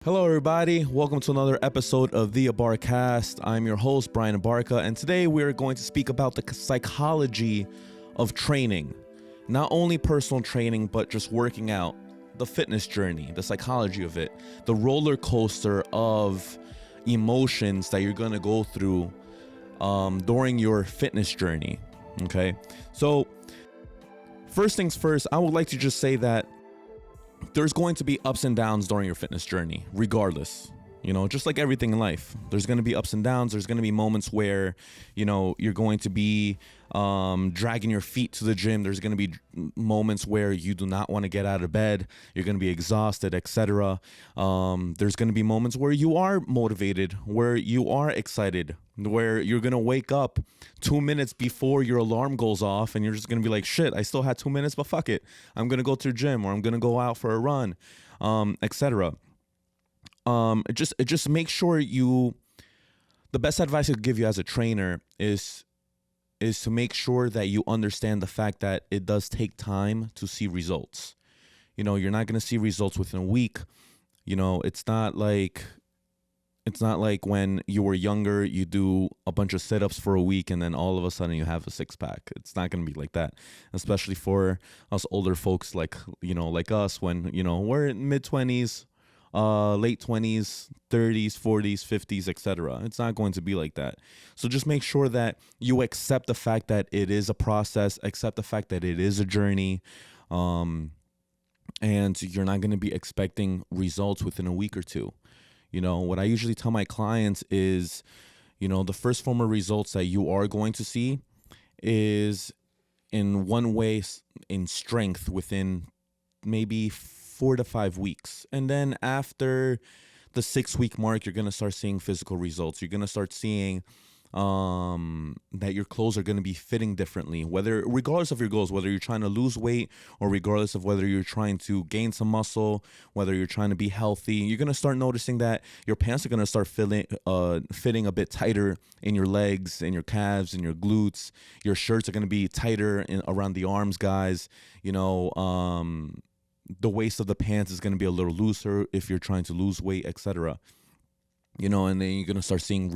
Hello, everybody. Welcome to another episode of the Abarcast. I'm your host, Brian Abarca, and today we're going to speak about the psychology of training. Not only personal training, but just working out, the fitness journey, the psychology of it, the roller coaster of emotions that you're going to go through during your fitness journey. Okay, so first things first, I would like to just say that there's going to be ups and downs during your fitness journey, regardless. Just like everything in life, there's going to be ups and downs. There's going to be moments where, you're going to be dragging your feet to the gym. There's going to be moments where you do not want to get out of bed. You're going to be exhausted, etc. There's going to be moments where you are motivated, where you are excited, where you're going to wake up 2 minutes before your alarm goes off and you're just going to be like, shit, I still had 2 minutes, but fuck it. I'm going to go to the gym or I'm going to go out for a run, etc. Just make sure the best advice I could give you as a trainer is to make sure that you understand the fact that it does take time to see results. You're not going to see results within a week. It's not like when you were younger, you do a bunch of sit-ups for a week and then all of a sudden you have a six-pack. It's not going to be like that, especially for us older folks like us when, we're in mid-20s, late 20s, 30s, 40s, 50s, etc. It's not going to be like that. So just make sure that you accept the fact that it is a process, accept the fact that it is a journey, and you're not going to be expecting results within a week or two. What I usually tell my clients is, the first form of results that you are going to see is in one way in strength within maybe 4 to 5 weeks. And then after the 6-week mark, you're going to start seeing physical results. You're going to start seeing that your clothes are going to be fitting differently, regardless of your goals, whether you're trying to lose weight or regardless of whether you're trying to gain some muscle, whether you're trying to be healthy. You're going to start noticing that your pants are going to start fitting a bit tighter in your legs, in your calves, in your glutes. Your shirts are going to be tighter around the arms, guys. The waist of the pants is going to be a little looser if you're trying to lose weight, etc. And then you're going to start seeing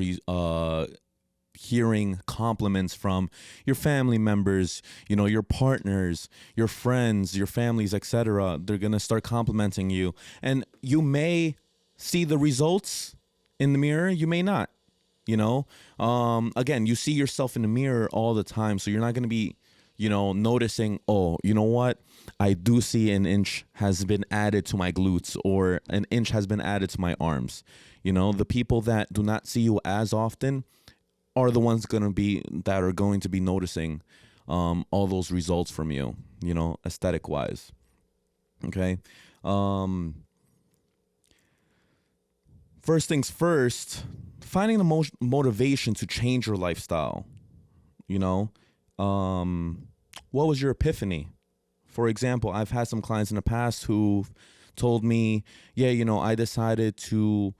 hearing compliments from your family members, your partners, your friends, your families, etc. They're going to start complimenting you, and you may see the results in the mirror. You may not. Again, you see yourself in the mirror all the time, so you're not going to be noticing, oh, you know what? I do see an inch has been added to my glutes or an inch has been added to my arms. The people that do not see you as often are the ones that are going to be noticing all those results from you, aesthetic wise. Okay. First things first, finding the motivation to change your lifestyle. What was your epiphany? For example, I've had some clients in the past who told me, I decided to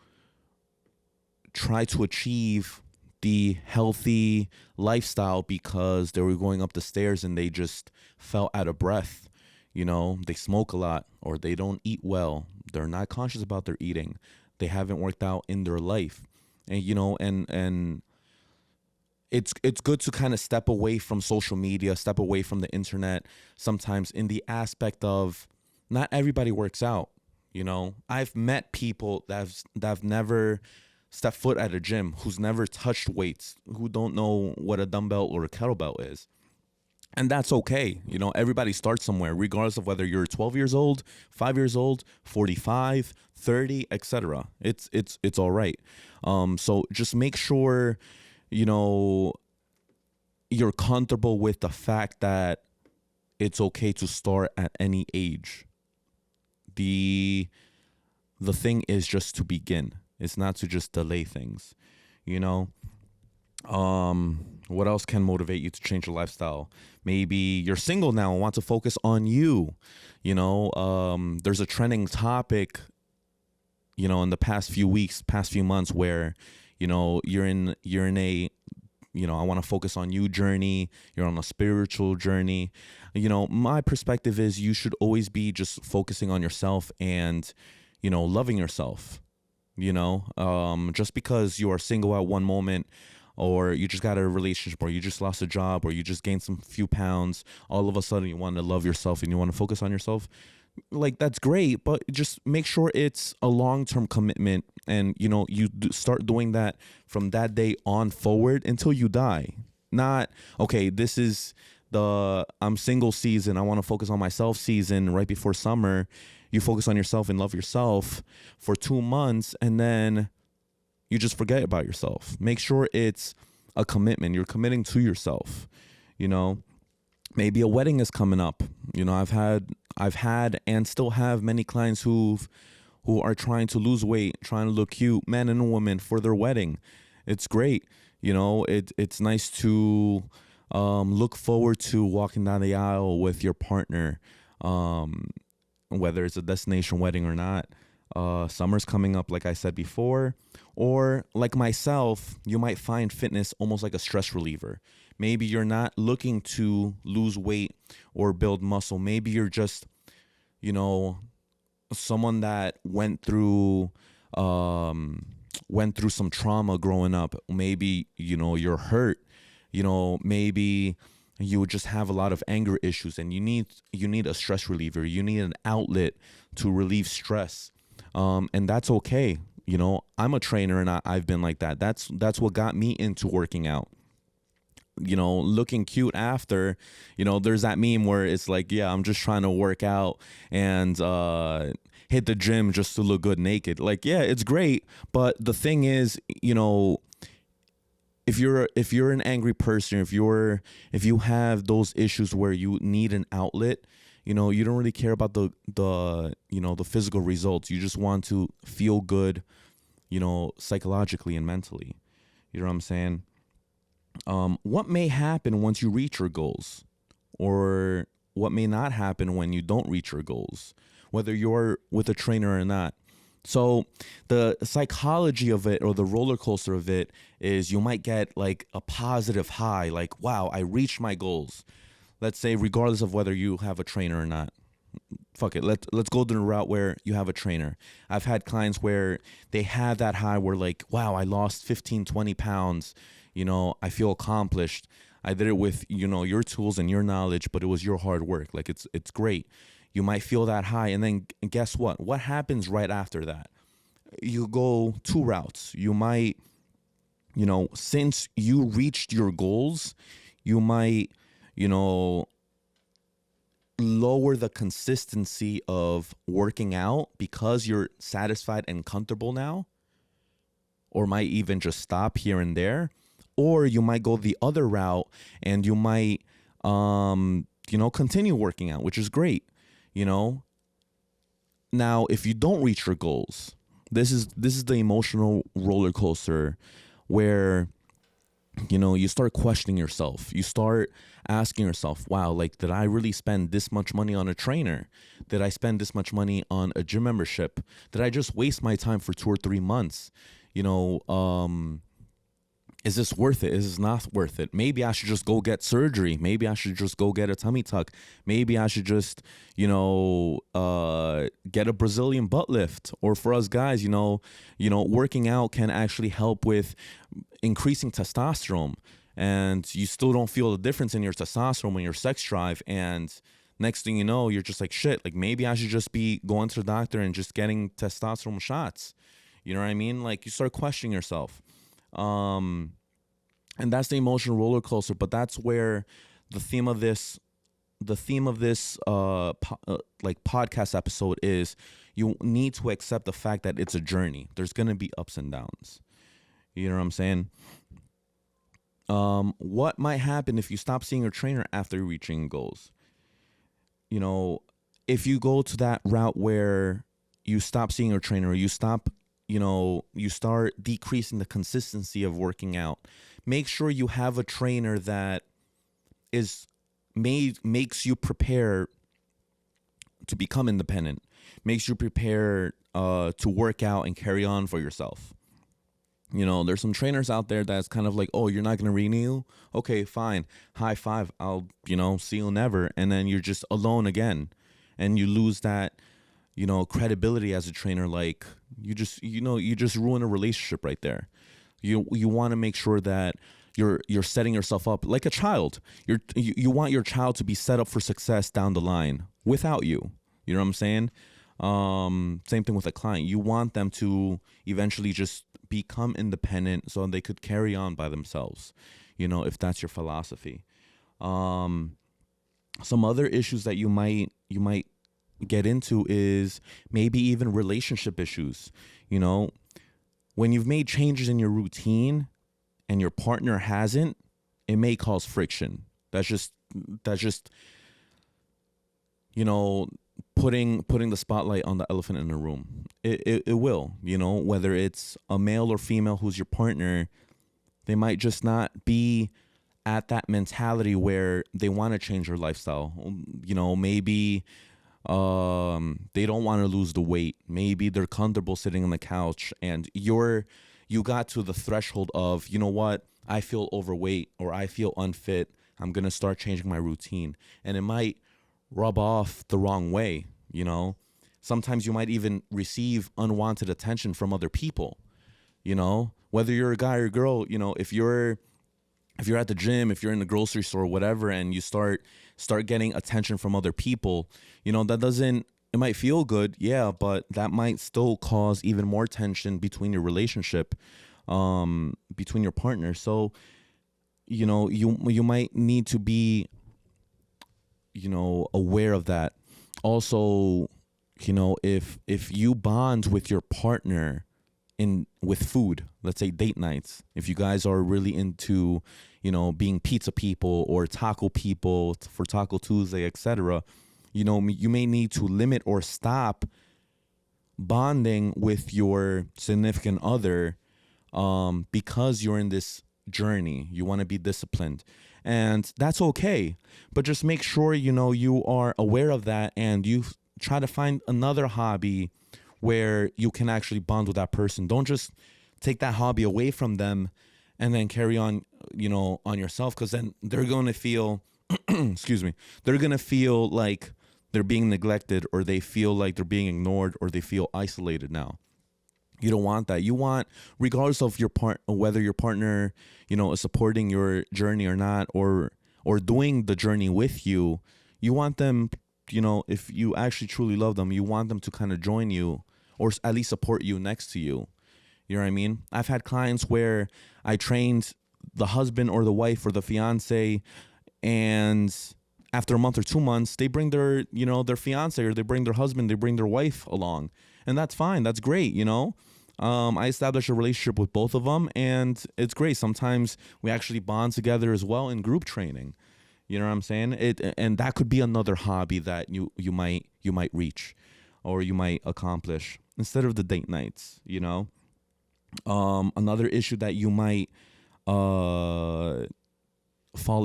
try to achieve the healthy lifestyle because they were going up the stairs and they just felt out of breath. They smoke a lot or they don't eat well. They're not conscious about their eating. They haven't worked out in their life. And, and it's good to kind of step away from social media, step away from the internet sometimes in the aspect of not everybody works out. I've met people that have never stepped foot at a gym, who's never touched weights, who don't know what a dumbbell or a kettlebell is. And that's okay. Everybody starts somewhere, regardless of whether you're 12 years old, 5 years old, 45, 30, etc. It's all right. So just make sure, you're comfortable with the fact that it's okay to start at any age. The thing is just to begin. It's not to just delay things, What else can motivate you to change your lifestyle? Maybe you're single now and want to focus on you. There's a trending topic, in the past few weeks, past few months where, you're in a, I want to focus on you journey. You're on a spiritual journey. My perspective is you should always be just focusing on yourself and, loving yourself. Just because you are single at one moment, or you just got a relationship, or you just lost a job, or you just gained some few pounds, all of a sudden you want to love yourself and you want to focus on yourself. Like, that's great, but just make sure it's a long-term commitment, and start doing that from that day on forward until you die. Not, okay, this is the I'm single season, I want to focus on myself season right before summer. You focus on yourself and love yourself for 2 months, and then you just forget about yourself. Make sure it's a commitment. You're committing to yourself. you know Maybe a wedding is coming up. I've had and still have many clients who are trying to lose weight, trying to look cute, men and women, for their wedding. It's great. It's nice to look forward to walking down the aisle with your partner, um, whether it's a destination wedding or not. Summer's coming up, like I said before. Or like myself, you might find fitness almost like a stress reliever. Maybe you're not looking to lose weight or build muscle. Maybe you're just, you know, someone that went through some trauma growing up. Maybe, you're hurt. Maybe you just have a lot of anger issues, and you need a stress reliever. You need an outlet to relieve stress. And that's okay. I'm a trainer, and I've been like that. That's what got me into working out. Looking cute after. There's that meme where it's like, yeah, I'm just trying to work out and hit the gym just to look good naked. Like, yeah, it's great, but the thing is, if you're an angry person, if you have those issues where you need an outlet, you don't really care about the physical results. You just want to feel good, psychologically and mentally. You know what I'm saying? What may happen once you reach your goals, or what may not happen when you don't reach your goals, whether you're with a trainer or not. So the psychology of it, or the roller coaster of it, is you might get like a positive high, like, wow, I reached my goals. Let's say, regardless of whether you have a trainer or not. Fuck it. Let's go to the route where you have a trainer. I've had clients where they have that high where, like, wow, I lost 15, 20 pounds. I feel accomplished. I did it with, your tools and your knowledge, but it was your hard work. Like, it's great. You might feel that high. And then guess what? What happens right after that? You go two routes. You might, since you reached your goals, you might, lower the consistency of working out because you're satisfied and comfortable now, or might even just stop here and there. Or you might go the other route, and you might continue working out, which is great. Now, if you don't reach your goals, this is the emotional roller coaster where you start questioning yourself. You start asking yourself, wow, like, did I really spend this much money on a trainer? Did I spend this much money on a gym membership? Did I just waste my time for 2 or 3 months? Is this worth it? Is this not worth it? Maybe I should just go get surgery. Maybe I should just go get a tummy tuck. Maybe I should just, get a Brazilian butt lift. Or for us guys, working out can actually help with increasing testosterone, and you still don't feel the difference in your testosterone and your sex drive. And next thing you know, you're just like, shit, like, maybe I should just be going to the doctor and just getting testosterone shots. You know what I mean? Like, you start questioning yourself. And that's the emotional roller coaster. But that's where the theme of this like podcast episode is: you need to accept the fact that it's a journey. There's gonna be ups and downs. You know what I'm saying? What might happen if you stop seeing a trainer after reaching goals? If you go to that route where you stop seeing a trainer, you stop, you start decreasing the consistency of working out. Make sure you have a trainer that makes you prepare to become independent, makes you prepare to work out and carry on for yourself. There's some trainers out there that's kind of like, oh, you're not going to renew? Okay, fine. High five. I'll, see you never. And then you're just alone again. And you lose that, credibility as a trainer. Like you just ruin a relationship right there. You want to make sure that you're setting yourself up like a child. You want your child to be set up for success down the line without you. You know what I'm saying? Same thing with a client. You want them to eventually just become independent so they could carry on by themselves, if that's your philosophy. Some other issues that you might get into is maybe even relationship issues. When you've made changes in your routine and your partner hasn't, it may cause friction. That's just putting the spotlight on the elephant in the room. It will, whether it's a male or female who's your partner, they might just not be at that mentality where they want to change their lifestyle. Maybe they don't want to lose the weight. Maybe they're comfortable sitting on the couch, and you got to the threshold of, you know what, I feel overweight or I feel unfit. I'm going to start changing my routine. And it might rub off the wrong way. Sometimes you might even receive unwanted attention from other people, whether you're a guy or a girl. If you're at the gym, if you're in the grocery store, whatever, and you start getting attention from other people, it might feel good, yeah, but that might still cause even more tension between your relationship, between your partner. So, you might need to be, aware of that. Also, if you bond with your partner with food, let's say date nights, if you guys are really into, being pizza people or taco people for Taco Tuesday, etc., you may need to limit or stop bonding with your significant other, because you're in this journey. You want to be disciplined, and that's okay. But just make sure, you are aware of that, and you try to find another hobby where you can actually bond with that person. Don't just take that hobby away from them and then carry on, on yourself, because then they're going to feel, excuse me, they're going to feel like they're being neglected, or they feel like they're being ignored, or they feel isolated now. You don't want that. You want, regardless of whether your partner, is supporting your journey or not, or doing the journey with you, you want them, if you actually truly love them, you want them to kind of join you, or at least support you next to you. You know what I mean? I've had clients where I trained the husband or the wife or the fiance, and after a month or 2 months, they bring their fiance, or they bring their husband, they bring their wife along. And that's fine. That's great. I established a relationship with both of them, and it's great. Sometimes we actually bond together as well in group training. You know what I'm saying? And that could be another hobby that you might reach, or you might accomplish instead of the date nights. Another issue that you might fall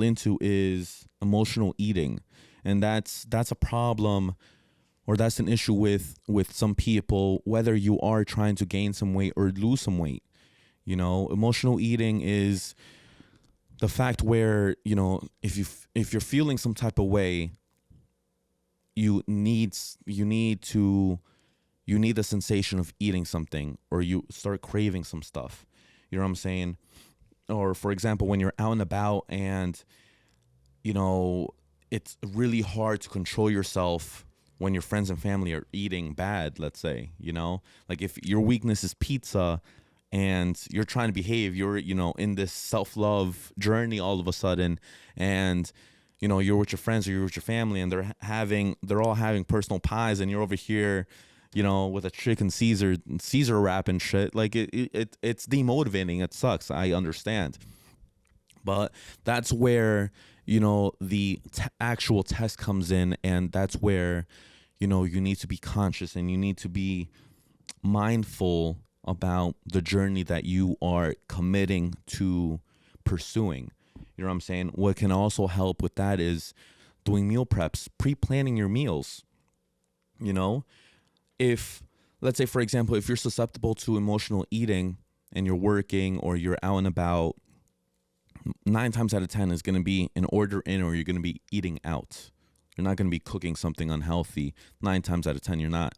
into is emotional eating, and that's a problem, or that's an issue with some people, whether you are trying to gain some weight or lose some weight. Emotional eating is the fact where, if you're feeling some type of way, you need the sensation of eating something, or you start craving some stuff. You know what I'm saying? Or for example, when you're out and about, and it's really hard to control yourself when your friends and family are eating bad, let's say, like if your weakness is pizza and you're trying to behave, you're, in this self-love journey all of a sudden, and, you're with your friends or you're with your family, and they're all having personal pies, and you're over here, with a chicken Caesar wrap and shit. Like it's demotivating. It sucks. I understand. But that's where, the actual test comes in, and that's where, you need to be conscious, and you need to be mindful about the journey that you are committing to pursuing. You know what I'm saying? What can also help with that is doing meal preps, pre-planning your meals. If, let's say, for example, if you're susceptible to emotional eating and you're working or you're out and about, 9 times out of 10 is going to be an order in, or you're going to be eating out. You're not going to be cooking something unhealthy. 9 times out of 10, you're not.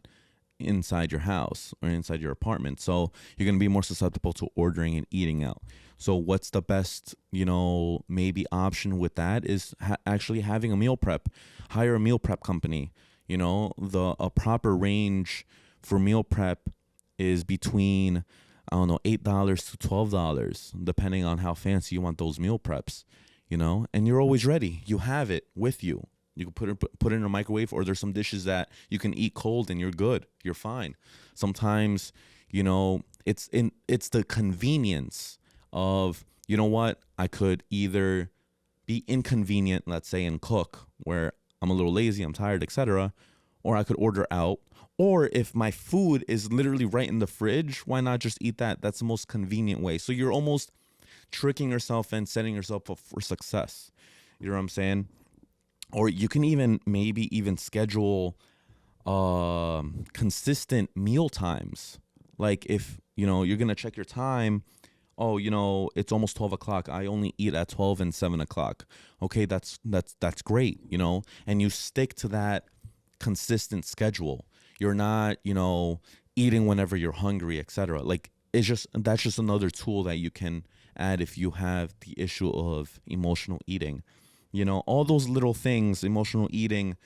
inside your house or inside your apartment. So you're going to be more susceptible to ordering and eating out. So what's the best, maybe option with that is actually having a meal prep. Hire a meal prep company. A proper range for meal prep is between, I don't know, $8 to $12, depending on how fancy you want those meal preps, and you're always ready. You have it with you. You can put it in a microwave, or there's some dishes that you can eat cold and you're good. You're fine. Sometimes, it's the convenience of, what, I could either be inconvenient, let's say, and cook where I'm a little lazy, I'm tired, etc., or I could order out. Or if my food is literally right in the fridge, why not just eat that? That's the most convenient way. So you're almost tricking yourself and setting yourself up for success. You know what I'm saying? Or you can even schedule consistent meal times. Like if, you're going to check your time. Oh, it's almost 12 o'clock. I only eat at 12 and 7 o'clock. Okay, that's great, and you stick to that consistent schedule. You're not, eating whenever you're hungry, etc. Like that's just another tool that you can add if you have the issue of emotional eating. All those little things, emotional eating,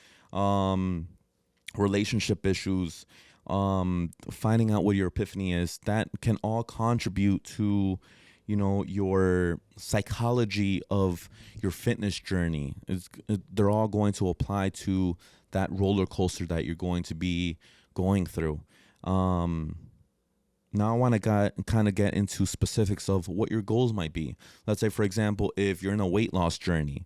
relationship issues, finding out what your epiphany is, that can all contribute to, your psychology of your fitness journey. They're all going to apply to that roller coaster that you're going to be going through. Now I want to kind of get into specifics of what your goals might be. Let's say, for example, if you're in a weight loss journey,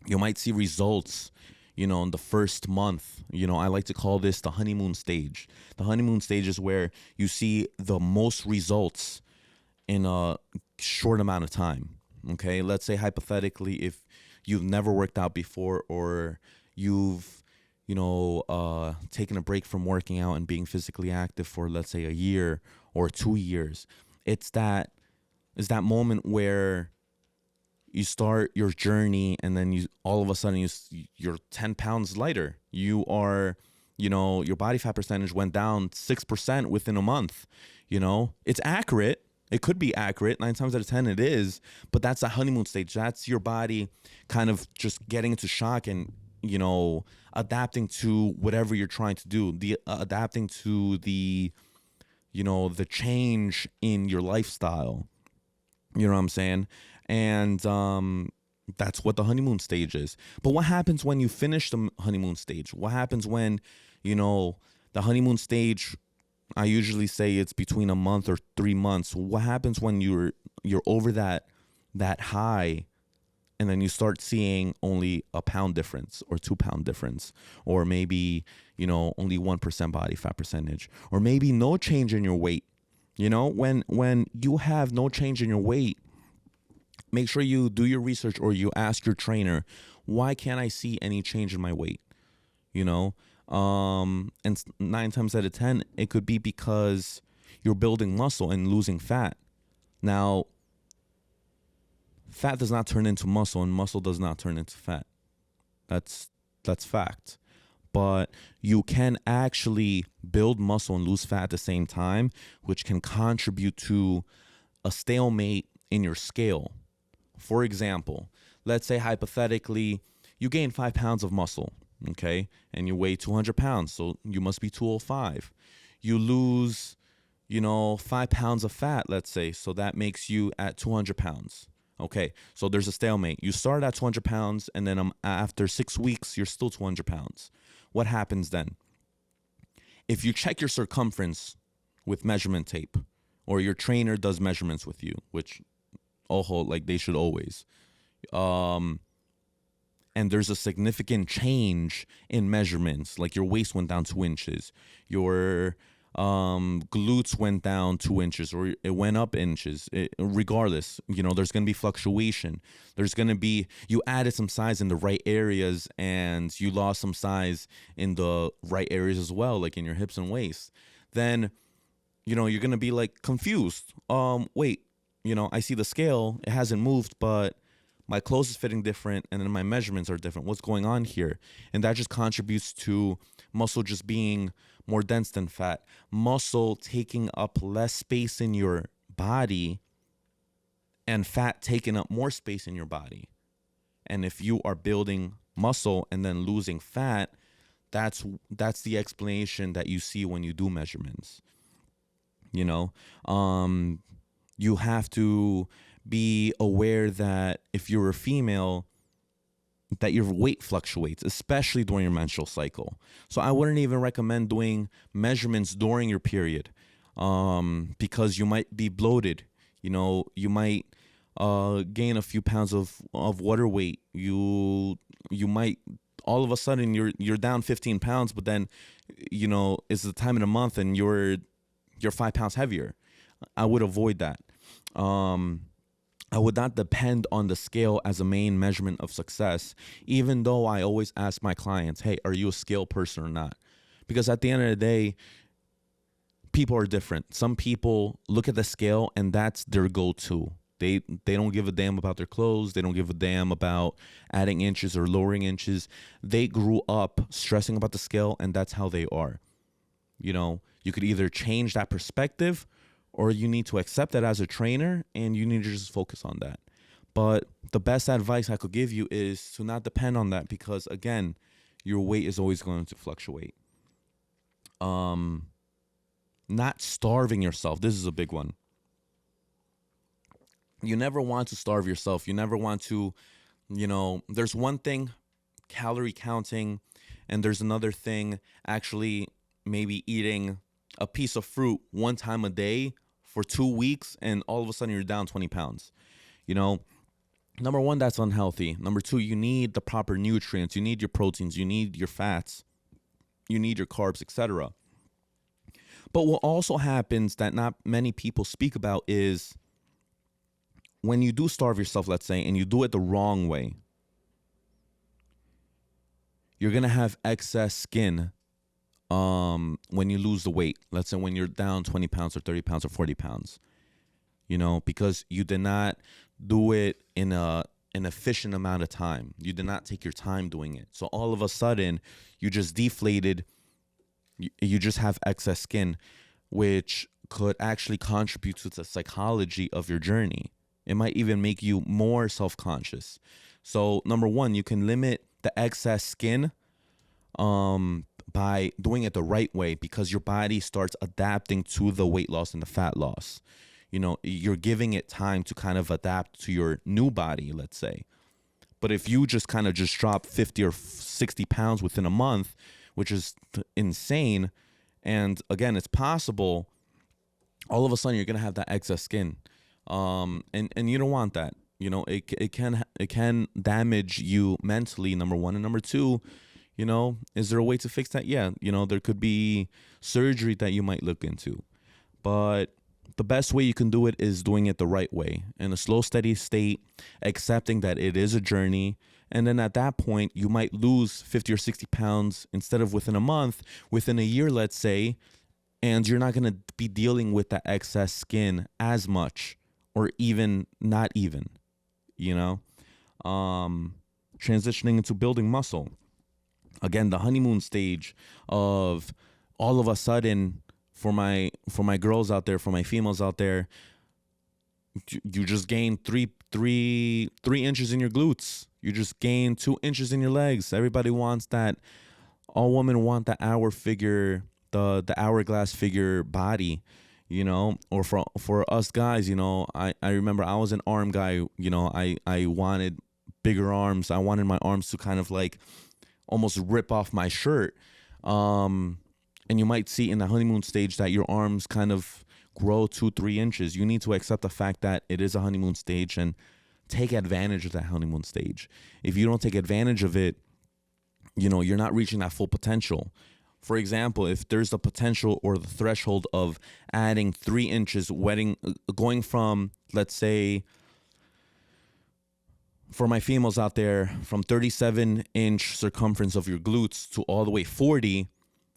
you might see results, in the first month. I like to call this the honeymoon stage. The honeymoon stage is where you see the most results in a short amount of time. Okay, let's say hypothetically, if you've never worked out before, or you've taking a break from working out and being physically active for, let's say, a year or 2 years. It's that moment where you start your journey, and then all of a sudden you're 10 pounds lighter. You are, your body fat percentage went down 6% within a month. It's accurate. It could be accurate. 9 times out of 10 it is, but that's the honeymoon stage. That's your body kind of just getting into shock and, adapting to whatever you're trying to do, adapting to the change in your lifestyle. You know what I'm saying? And that's what the honeymoon stage is. But what happens when you finish the honeymoon stage? What happens when, the honeymoon stage, I usually say it's between a month or 3 months. What happens when you're over that high, and then you start seeing only a pound difference or 2 pound difference, or maybe, only 1% body fat percentage, or maybe no change in your weight? When you have no change in your weight, make sure you do your research, or you ask your trainer, why can't I see any change in my weight? And 9 times out of 10, it could be because you're building muscle and losing fat. Now, fat does not turn into muscle, and muscle does not turn into fat. That's fact. But you can actually build muscle and lose fat at the same time, which can contribute to a stalemate in your scale. For example, let's say hypothetically you gain 5 pounds of muscle, okay, and you weigh 200 pounds, so you must be 205. You lose, 5 pounds of fat, let's say, so that makes you at 200 pounds. Okay, so there's a stalemate. You start at 200 pounds, and then after 6 weeks, you're still 200 pounds. What happens then? If you check your circumference with measurement tape, or your trainer does measurements with you, which they should always, and there's a significant change in measurements, like your waist went down 2 inches, your glutes went down 2 inches, or it went up inches. Regardless, there's going to be fluctuation. There's going to be, you added some size in the right areas, and you lost some size in the right areas as well, like in your hips and waist. Then, you're going to be like confused. Wait, I see the scale, it hasn't moved, but my clothes is fitting different, and then my measurements are different. What's going on here? And that just contributes to muscle just being more dense than fat. Muscle taking up less space in your body and fat taking up more space in your body. And if you are building muscle and then losing fat, that's the explanation that you see when you do measurements. You know, you have to be aware that if you're a female, that your weight fluctuates, especially during your menstrual cycle. So I wouldn't even recommend doing measurements during your period, because you might be bloated. You know, you might gain a few pounds of water weight. You might all of a sudden you're down 15 pounds, but then it's the time of the month and you're 5 pounds heavier. I would avoid that. I would not depend on the scale as a main measurement of success, even though I always ask my clients, hey, are you a scale person or not? Because at the end of the day, people are different. Some people look at the scale and that's their go-to. They don't give a damn about their clothes. They don't give a damn about adding inches or lowering inches. They grew up stressing about the scale and that's how they are. You could either change that perspective or you need to accept that as a trainer and you need to just focus on that. But the best advice I could give you is to not depend on that because, again, your weight is always going to fluctuate. Not starving yourself. This is a big one. You never want to starve yourself. You never want to, there's one thing, calorie counting, and there's another thing, actually maybe eating a piece of fruit one time a day for 2 weeks and all of a sudden you're down 20 pounds. Number one, that's unhealthy. Number two, you need the proper nutrients. You need your proteins. You need your fats. You need your carbs, etc. But what also happens that not many people speak about is when you do starve yourself, let's say, and you do it the wrong way, you're going to have excess skin when you lose the weight. Let's say when you're down 20 pounds or 30 pounds or 40 pounds, because you did not do it in an efficient amount of time. You did not take your time doing it. So all of a sudden you just deflated. You just have excess skin, which could actually contribute to the psychology of your journey. It might even make you more self-conscious. So number one, you can limit the excess skin by doing it the right way, because your body starts adapting to the weight loss and the fat loss. You're giving it time to kind of adapt to your new body, let's say. But if you just kind of just drop 50 or 60 pounds within a month, which is insane, and again, it's possible, all of a sudden you're going to have that excess skin. And you don't want that. It can damage you mentally, number one. And number two, is there a way to fix that? Yeah, there could be surgery that you might look into. But the best way you can do it is doing it the right way, in a slow, steady state, accepting that it is a journey. And then at that point, you might lose 50 or 60 pounds instead of within a month, within a year, let's say, and you're not going to be dealing with that excess skin as much, or even not even, transitioning into building muscle. Again, the honeymoon stage of all of a sudden, for my girls out there, for my females out there, you just gain three inches in your glutes. You just gain 2 inches in your legs. Everybody wants that. All women want the hour figure, the hourglass figure body, or for us guys, I remember I was an arm guy. I wanted bigger arms. I wanted my arms to kind of like almost rip off my shirt. And you might see in the honeymoon stage that your arms kind of grow 2-3 inches. You need to accept the fact that it is a honeymoon stage and take advantage of that honeymoon stage. If you don't take advantage of it, you're not reaching that full potential. For example, if there's the potential or the threshold of adding 3 inches, going from, let's say, for my females out there, from 37-inch circumference of your glutes to all the way 40,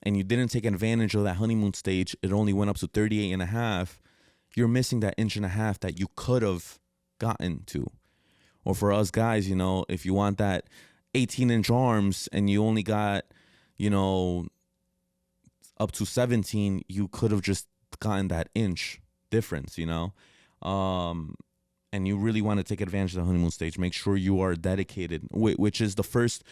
and you didn't take advantage of that honeymoon stage, it only went up to 38 and a half, you're missing that inch and a half that you could have gotten to. Or for us guys, if you want that 18-inch arms and you only got, up to 17, you could have just gotten that inch difference, and you really want to take advantage of the honeymoon stage. Make sure you are dedicated, which is the first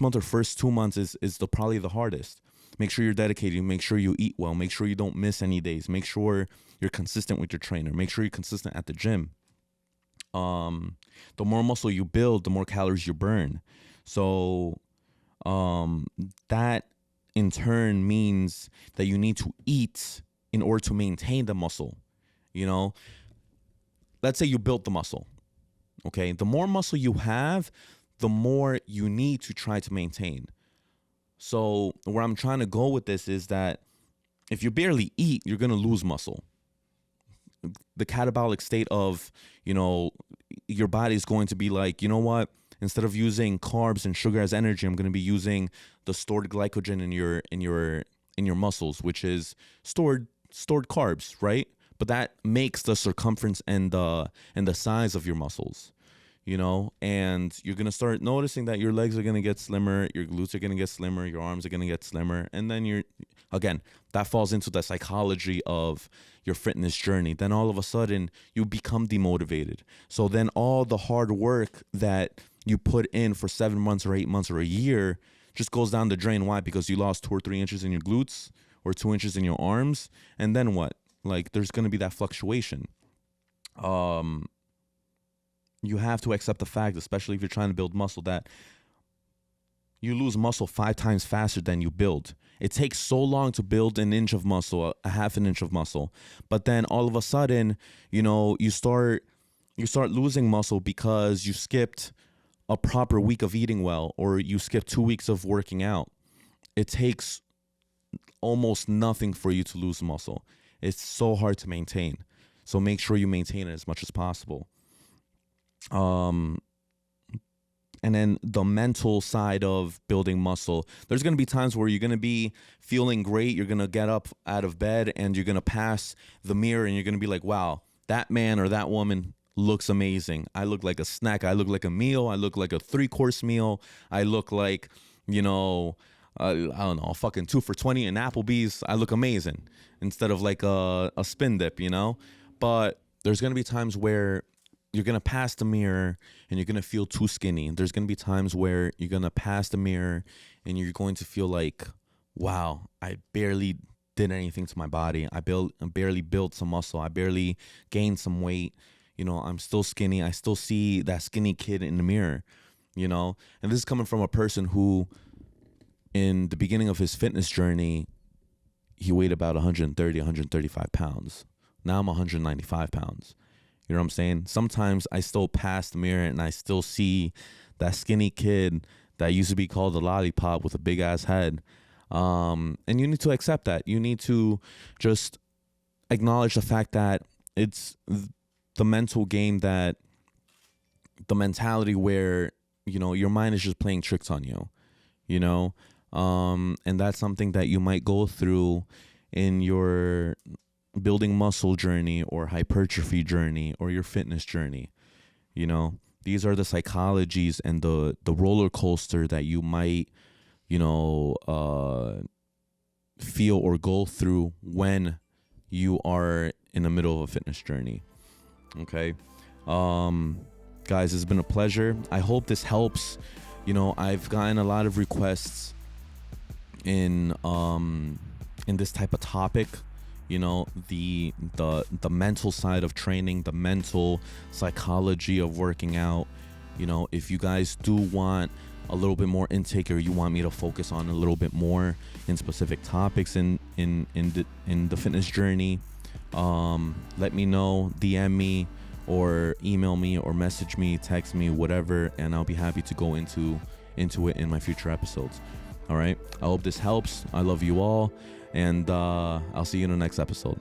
month or first 2 months is probably the hardest. Make sure you're dedicated. Make sure you eat well. Make sure you don't miss any days. Make sure you're consistent with your trainer. Make sure you're consistent at the gym. The more muscle you build, the more calories you burn. So that in turn means that you need to eat in order to maintain the muscle. Let's say you built the muscle. Okay, the more muscle you have, the more you need to try to maintain. So where I'm trying to go with this is that if you barely eat, you're going to lose muscle. The catabolic state of, your body is going to be like, you know what? Instead of using carbs and sugar as energy, I'm going to be using the stored glycogen in your muscles, which is stored carbs, right? But that makes the circumference and the size of your muscles. And you're going to start noticing that your legs are going to get slimmer, your glutes are going to get slimmer, your arms are going to get slimmer. And then again, that falls into the psychology of your fitness journey. Then all of a sudden you become demotivated. So then all the hard work that you put in for 7 months or 8 months or a year just goes down the drain. Why? Because you lost 2 or 3 inches in your glutes or 2 inches in your arms. And then what? Like, there's going to be that fluctuation. You have to accept the fact, especially if you're trying to build muscle, that you lose muscle 5 times faster than you build. It takes so long to build an inch of muscle, a half an inch of muscle. But then all of a sudden, you start losing muscle because you skipped a proper week of eating well, or you skipped 2 weeks of working out. It takes almost nothing for you to lose muscle. It's so hard to maintain. So make sure you maintain it as much as possible. And then the mental side of building muscle, there's going to be times where you're going to be feeling great. You're going to get up out of bed and you're going to pass the mirror and you're going to be like, wow, that man or that woman looks amazing. I look like a snack. I look like a meal. I look like a 3-course meal. I look like, I don't know, a fucking 2 for $20 in Applebee's. I look amazing instead of like a spin dip, But there's going to be times where you're going to pass the mirror and you're going to feel too skinny. There's going to be times where you're going to pass the mirror and you're going to feel like, wow, I barely did anything to my body. I barely built some muscle. I barely gained some weight. I'm still skinny. I still see that skinny kid in the mirror, And this is coming from a person who, in the beginning of his fitness journey, he weighed about 130, 135 pounds. Now I'm 195 pounds. You know what I'm saying? Sometimes I still pass the mirror and I still see that skinny kid that used to be called a lollipop with a big ass head. And you need to accept that. You need to just acknowledge the fact that it's the mental game, that the mentality where, your mind is just playing tricks on you, and that's something that you might go through in your building muscle journey or hypertrophy journey or your fitness journey. These are the psychologies and the roller coaster that you might feel or go through when you are in the middle of a fitness journey. Okay, guys, it's been a pleasure. I hope this helps. I've gotten a lot of requests in this type of topic, the mental side of training, the mental psychology of working out. If you guys do want a little bit more intake, or you want me to focus on a little bit more in specific topics in the fitness journey, let me know, DM me or email me or message me, text me, whatever, and I'll be happy to go into it in my future episodes. All right, I hope this helps. I love you all, and I'll see you in the next episode.